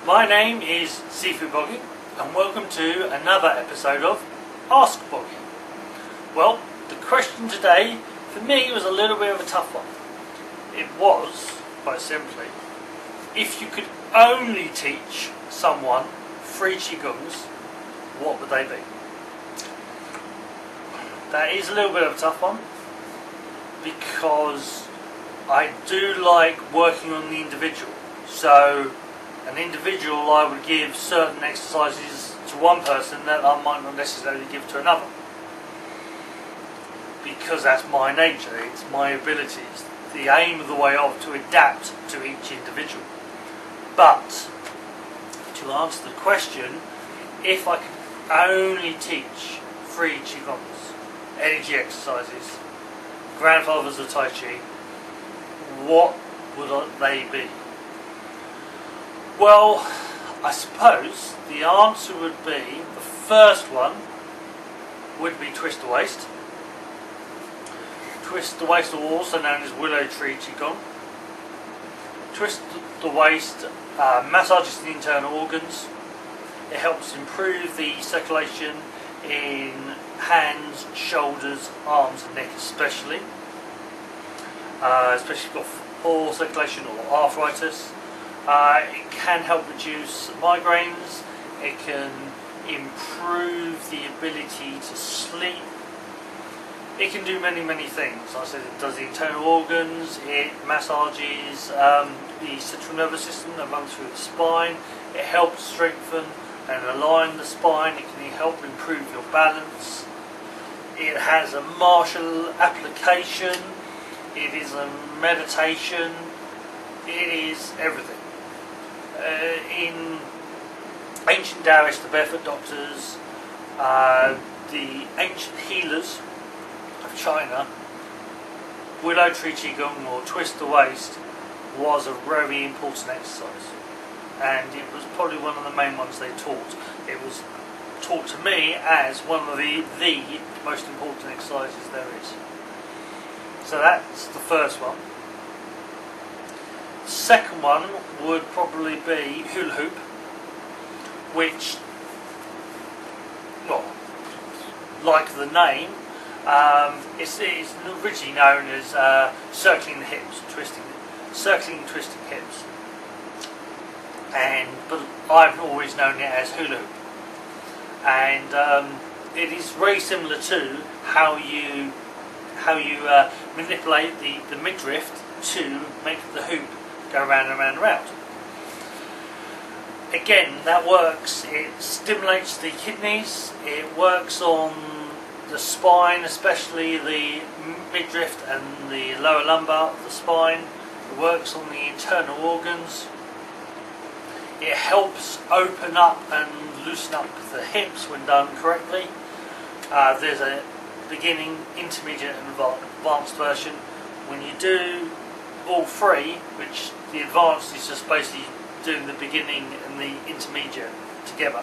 My name is Sifu Boggie, and welcome to another episode of Ask Boggie. Well, the question today for me was a little bit of a tough one. It was, quite simply, if you could only teach someone 3 QiGongs, what would they be? That is a little bit of a tough one, because I do like working on the individual. So an individual, I would give certain exercises to one person that I might not necessarily give to another, because that's my nature, it's my abilities, the aim of the way of to adapt to each individual. But to answer the question, if I could only teach 3 QiGongs, energy exercises, grandfathers of Tai Chi, what would they be? Well, I suppose the answer would be, the first one would be twist the waist. Twist the waist, or also known as Willow tree Qigong. Twist the waist massages the internal organs. It helps improve the circulation in hands, shoulders, arms and neck especially. Especially if you've got poor circulation or arthritis. It can help reduce migraines. It can improve the ability to sleep. It can do many things. Like I said, it does the internal organs. It massages the central nervous system that runs through the spine. It helps strengthen and align the spine. It can help improve your balance. It has a martial application. It is a meditation. It is everything. In ancient Taoists, the barefoot doctors, the ancient healers of China, Willow tree Qigong, or twist the waist, was a very important exercise, and it was probably one of the main ones they taught. It was taught to me as one of the most important exercises there is. So that's the first one. The second one would probably be hula hoop, which, well, like the name, it's originally known as circling the hips, circling and twisting hips, but I've always known it as hula hoop, and it is very similar to how you manipulate the midriff to make the hoop go round and round and round. Again, that works. It stimulates the kidneys. It works on the spine, especially the midriff and the lower lumbar of the spine. It works on the internal organs. It helps open up and loosen up the hips when done correctly. There's a beginning, intermediate and advanced version. When you do all 3, which the advanced is just basically doing the beginning and the intermediate together.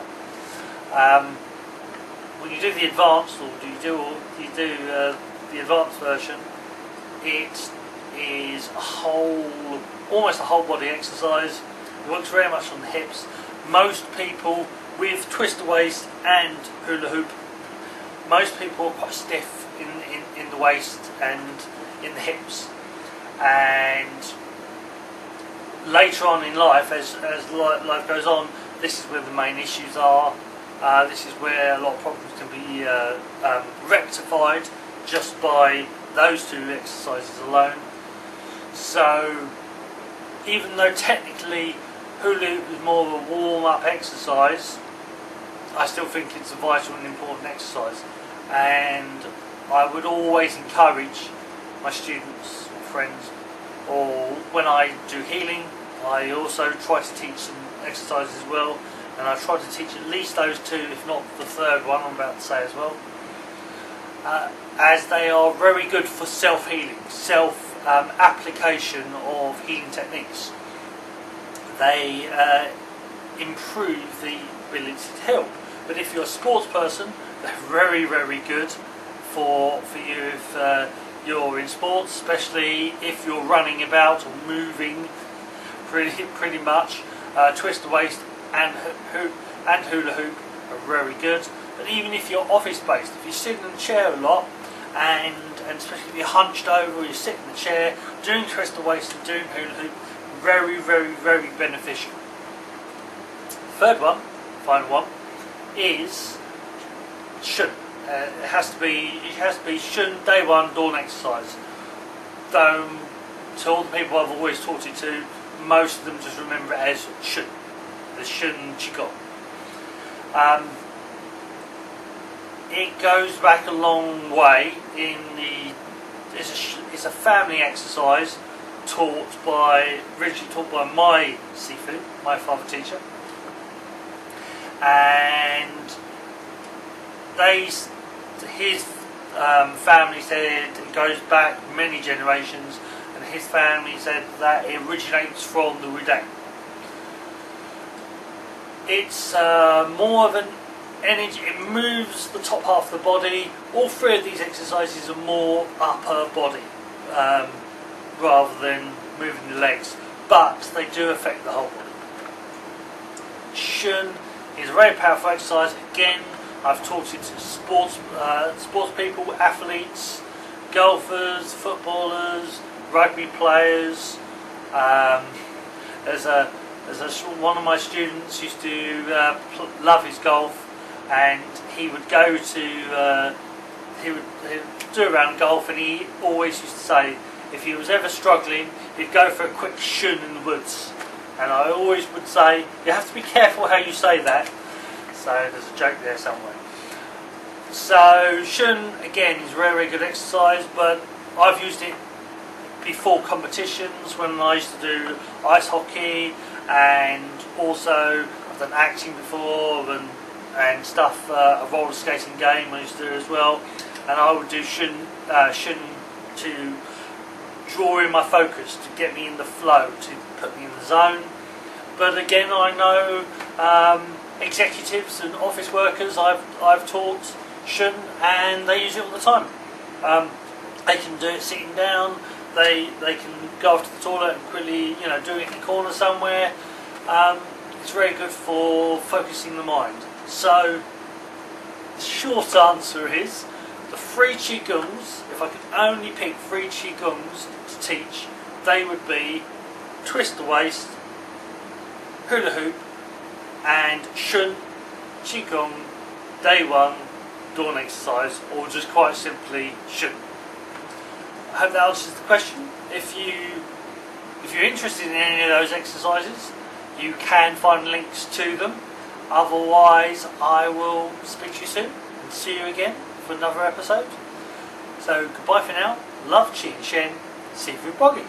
When you do the advanced, or the advanced version, it is almost a whole body exercise. It works very much on the hips. Most people with twist the waist and hula hoop, most people are quite stiff in the waist and in the hips, and later on in life, as life goes on, this is where the main issues are. This is where a lot of problems can be rectified just by those 2 exercises alone. So even though technically hula hoop is more of a warm-up exercise, I still think it's a vital and important exercise, and I would always encourage my students, friends, or when I do healing, I also try to teach some exercises as well, and I try to teach at least those 2, if not the third one I'm about to say as well, as they are very good for self-healing, application of healing techniques. They improve the ability to help. But if you're a sports person, they're very good for you if you're in sports, especially if you're running about or moving pretty much. Twist the waist and hula hoop are very good. But even if you're office based, if you're sitting in a chair a lot, and especially if you're hunched over or you sit in the chair, doing twist the waist and doing hula hoop, very, very, very beneficial. Third one, final one, is Shun. It has to be Shun day one dawn exercise. Though to all the people I've always taught it to, most of them just remember it as Shun, the Shun Qigong. It goes back a long way. It's a family exercise originally taught by my Sifu, my father teacher, and his family said it goes back many generations, and his family said that it originates from the Meridian. It's more of an energy, it moves the top half of the body. All three of these exercises are more upper body rather than moving the legs, but they do affect the whole body. Shun is a very powerful exercise. Again, I've taught it to sports people, athletes, golfers, footballers, rugby players. One of my students used to love his golf, and he would go to he would do a round golf, and he always used to say if he was ever struggling, he'd go for a quick shun in the woods. And I always would say, you have to be careful how you say that. So there's a joke there somewhere. So Shun again is a very, very good exercise, but I've used it before competitions when I used to do ice hockey, and also I've done acting before and stuff, a roller skating game I used to do as well, and I would do Shun to draw in my focus, to get me in the flow, to put me in the zone. But again, I know executives and office workers I've taught Shun, and they use it all the time. They can do it sitting down. They can go off to the toilet and quickly, do it in the corner somewhere. It's very good for focusing the mind. So the short answer is the 3 QiGongs. If I could only pick 3 QiGongs to teach, they would be twist the waist, hula hoop, and Shun Qigong day one dawn exercise, or just quite simply Shun. I hope that answers the question. If you're interested in any of those exercises, you can find links to them. Otherwise, I will speak to you soon and see you again for another episode. So goodbye for now. Love, Chi and Shen. Sifu Boggie.